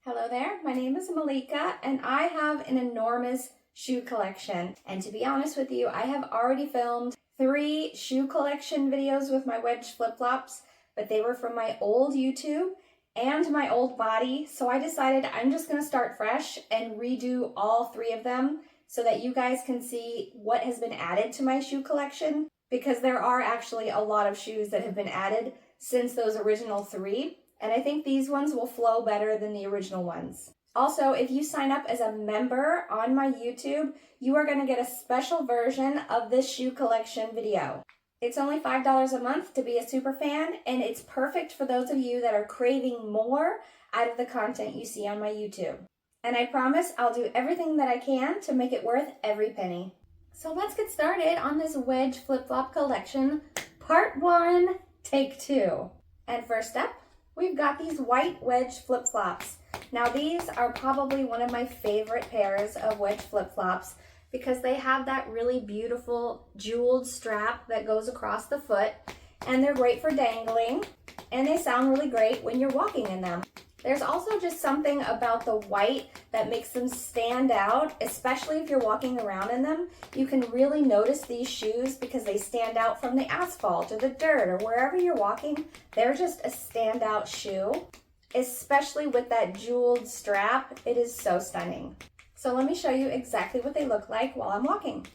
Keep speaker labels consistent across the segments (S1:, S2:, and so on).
S1: Hello there, my name is Malika and I have an enormous shoe collection. And to be honest with you, I have already filmed 3 shoe collection videos with my Wedge flip-flops, but they were from my old YouTube and my old body. So I decided I'm just gonna start fresh and redo all 3 of them so that you guys can see what has been added to my shoe collection, because there are actually a lot of shoes that have been added since those original 3. And I think these ones will flow better than the original ones. Also, if you sign up as a member on my YouTube, you are going to get a special version of this shoe collection video. It's only $5 a month to be a super fan, and it's perfect for those of you that are craving more out of the content you see on my YouTube. And I promise I'll do everything that I can to make it worth every penny. So let's get started on this Wedge flip-flop collection, part 1, take 2. And first up, we've got these white Wedge flip-flops. Now these are probably one of my favorite pairs of Wedge flip-flops because they have that really beautiful jeweled strap that goes across the foot, and they're great for dangling, and they sound really great when you're walking in them. There's also just something about the white that makes them stand out, especially if you're walking around in them. You can really notice these shoes because they stand out from the asphalt or the dirt or wherever you're walking. They're just a standout shoe, especially with that jeweled strap. It is so stunning. So let me show you exactly what they look like while I'm walking.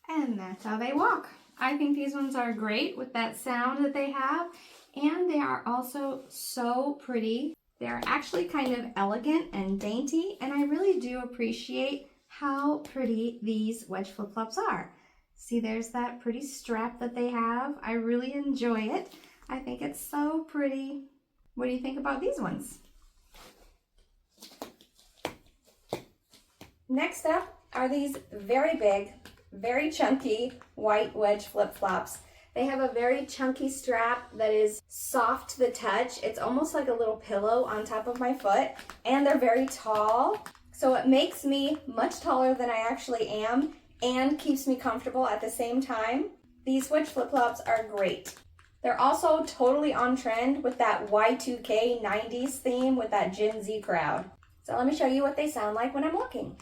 S1: And that's how they walk. I think these ones are great with that sound that they have, and they are also so pretty. They're actually kind of elegant and dainty, and I really do appreciate how pretty these Wedge flip-flops are. See, there's that pretty strap that they have. I really enjoy it. I think it's so pretty. What do you think about these ones? Next up are these very big, very chunky white Wedge flip-flops. They have a very chunky strap that is soft to the touch. It's almost like a little pillow on top of my foot, and they're very tall. So it makes me much taller than I actually am and keeps me comfortable at the same time. These Wedge flip-flops are great. They're also totally on trend with that Y2K 90s theme with that Gen Z crowd. So let me show you what they sound like when I'm walking.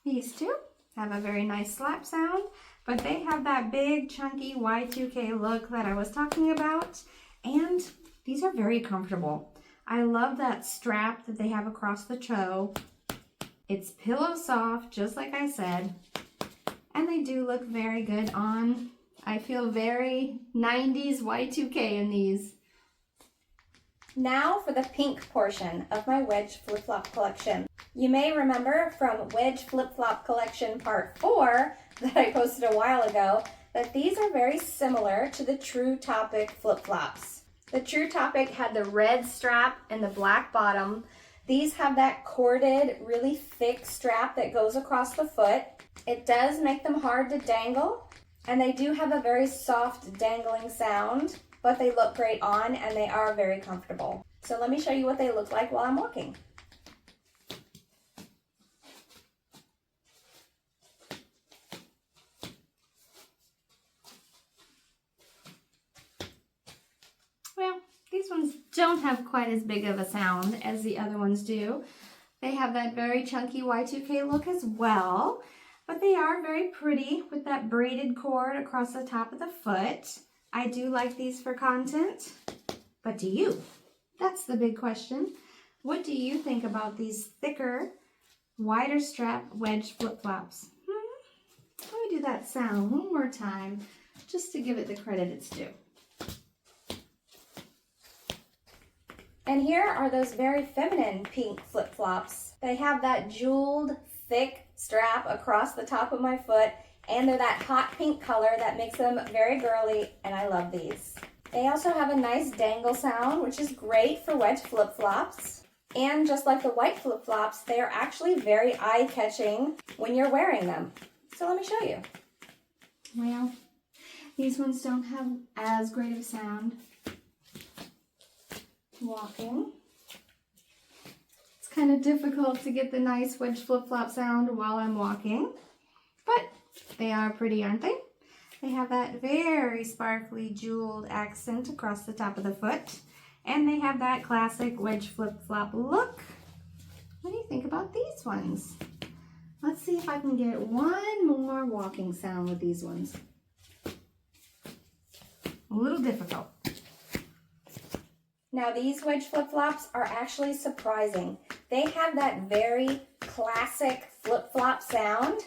S1: These two have a very nice slap sound, but they have that big chunky Y2K look that I was talking about, and these are very comfortable. I love that strap that they have across the toe. It's pillow soft, just like I said, and they do look very good on. I feel very 90s Y2K in these. Now for the pink portion of my Wedge flip-flop collection. You may remember from Wedge flip-flop collection part 4 that I posted a while ago that these are very similar to the True Topic flip-flops. The True Topic had the red strap and the black bottom. These have that corded, really thick strap that goes across the foot. It does make them hard to dangle, and they do have a very soft dangling sound, but they look great on and they are very comfortable. So let me show you what they look like while I'm walking. Well, these ones don't have quite as big of a sound as the other ones do. They have that very chunky Y2K look as well, but they are very pretty with that braided cord across the top of the foot. I do like these for content, but do you? That's the big question. What do you think about these thicker, wider strap Wedge flip-flops? Let me do that sound one more time, just to give it the credit it's due. And here are those very feminine pink flip-flops. They have that jeweled, thick strap across the top of my foot, and they're that hot pink color that makes them very girly, and I love these. They also have a nice dangle sound, which is great for Wedge flip-flops. And just like the white flip-flops, they are actually very eye-catching when you're wearing them. So let me show you. Well, these ones don't have as great of a sound. walking. It's kind of difficult to get the nice wedge flip-flop sound while I'm walking, but they are pretty, aren't they? They have that very sparkly jeweled accent across the top of the foot, and they have that classic wedge flip-flop look. What do you think about these ones? Let's see if I can get one more walking sound with these ones. A little difficult. Now these wedge flip-flops are actually surprising. They have that very classic flip-flop sound,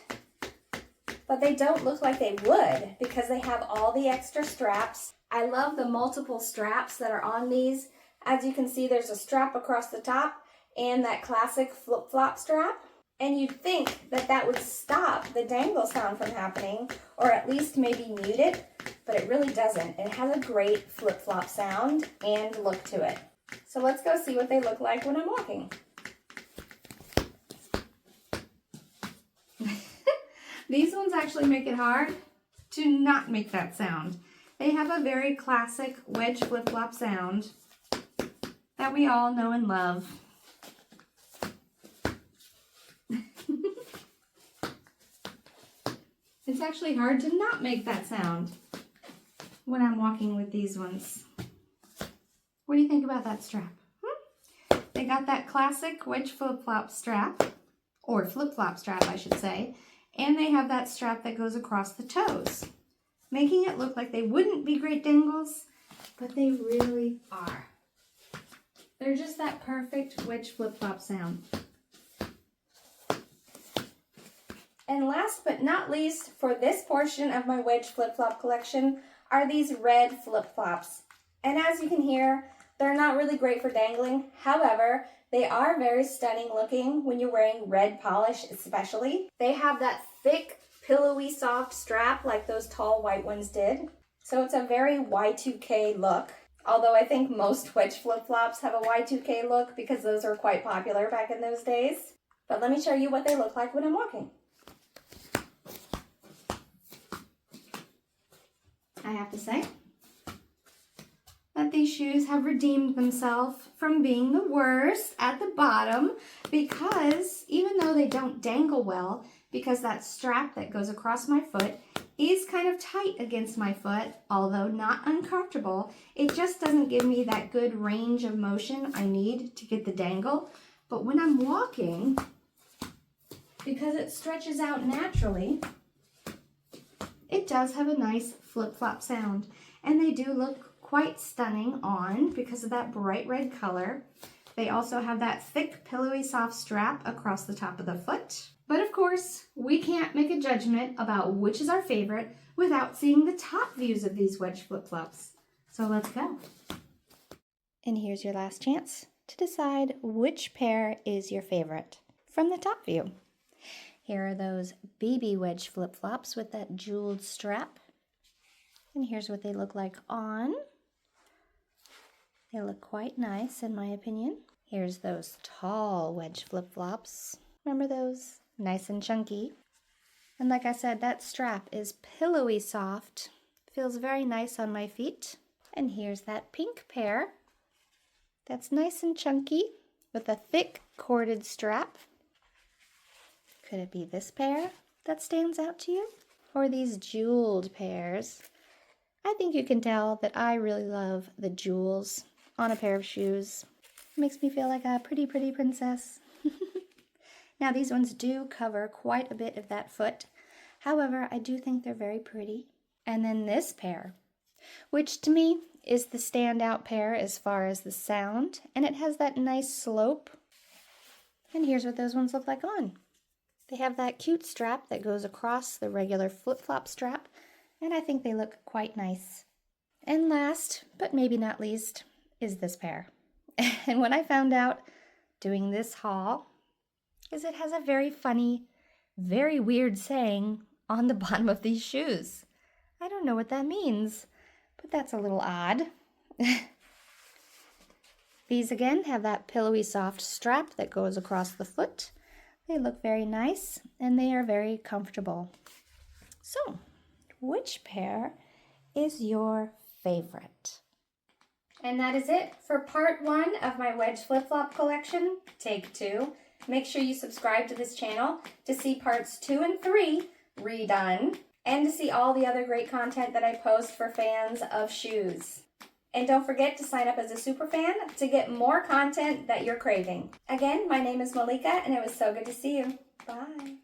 S1: but they don't look like they would because they have all the extra straps. I love the multiple straps that are on these. As you can see, there's a strap across the top and that classic flip-flop strap. And you'd think that that would stop the dangle sound from happening, or at least maybe mute it, but it really doesn't. It has a great flip-flop sound and look to it. So let's go see what they look like when I'm walking. These ones actually make it hard to not make that sound. They have a very classic wedge flip-flop sound that we all know and love. It's actually hard to not make that sound when I'm walking with these ones. What do you think about that strap? They got that classic wedge flip-flop strap, or flip-flop strap I should say, and they have that strap that goes across the toes, making it look like they wouldn't be great dangles, but they really are. They're just that perfect wedge flip-flop sound. And last but not least, for this portion of my wedge flip-flop collection are these red flip-flops. And as you can hear, they're not really great for dangling. However, they are very stunning looking when you're wearing red polish especially. They have that thick, pillowy, soft strap like those tall white ones did. So it's a very Y2K look. Although I think most wedge flip-flops have a Y2K look because those were quite popular back in those days. But let me show you what they look like when I'm walking. I have to say that these shoes have redeemed themselves from being the worst at the bottom, because even though they don't dangle well, because that strap that goes across my foot is kind of tight against my foot, although not uncomfortable, it just doesn't give me that good range of motion I need to get the dangle. But when I'm walking, because it stretches out naturally, it does have a nice flip-flop sound, and they do look quite stunning on because of that bright red color. They also have that thick, pillowy, soft strap across the top of the foot. But of course, we can't make a judgment about which is our favorite without seeing the top views of these wedge flip-flops. So let's go. And here's your last chance to decide which pair is your favorite from the top view. Here are those baby wedge flip-flops with that jeweled strap. And here's what they look like on. They look quite nice in my opinion. Here's those tall wedge flip-flops. Remember those? Nice and chunky. And like I said, that strap is pillowy soft. Feels very nice on my feet. And here's that pink pair. That's nice and chunky with a thick corded strap. Could it be this pair that stands out to you? Or these jeweled pairs? I think you can tell that I really love the jewels on a pair of shoes. It makes me feel like a pretty, pretty princess. Now these ones do cover quite a bit of that foot. However, I do think they're very pretty. And then this pair, which to me is the standout pair as far as the sound. And it has that nice slope. And here's what those ones look like on. They have that cute strap that goes across the regular flip-flop strap, and I think they look quite nice. And last, but maybe not least, is this pair. And what I found out doing this haul is it has a very funny, very weird saying on the bottom of these shoes. I don't know what that means, but that's a little odd. These again have that pillowy soft strap that goes across the foot. They look very nice and they are very comfortable. So, which pair is your favorite? And that is it for part 1 of my Wedge flip-flop collection, take 2. Make sure you subscribe to this channel to see parts 2 and 3 redone, and to see all the other great content that I post for fans of shoes. And don't forget to sign up as a super fan to get more content that you're craving. Again, my name is Malika, and it was so good to see you. Bye.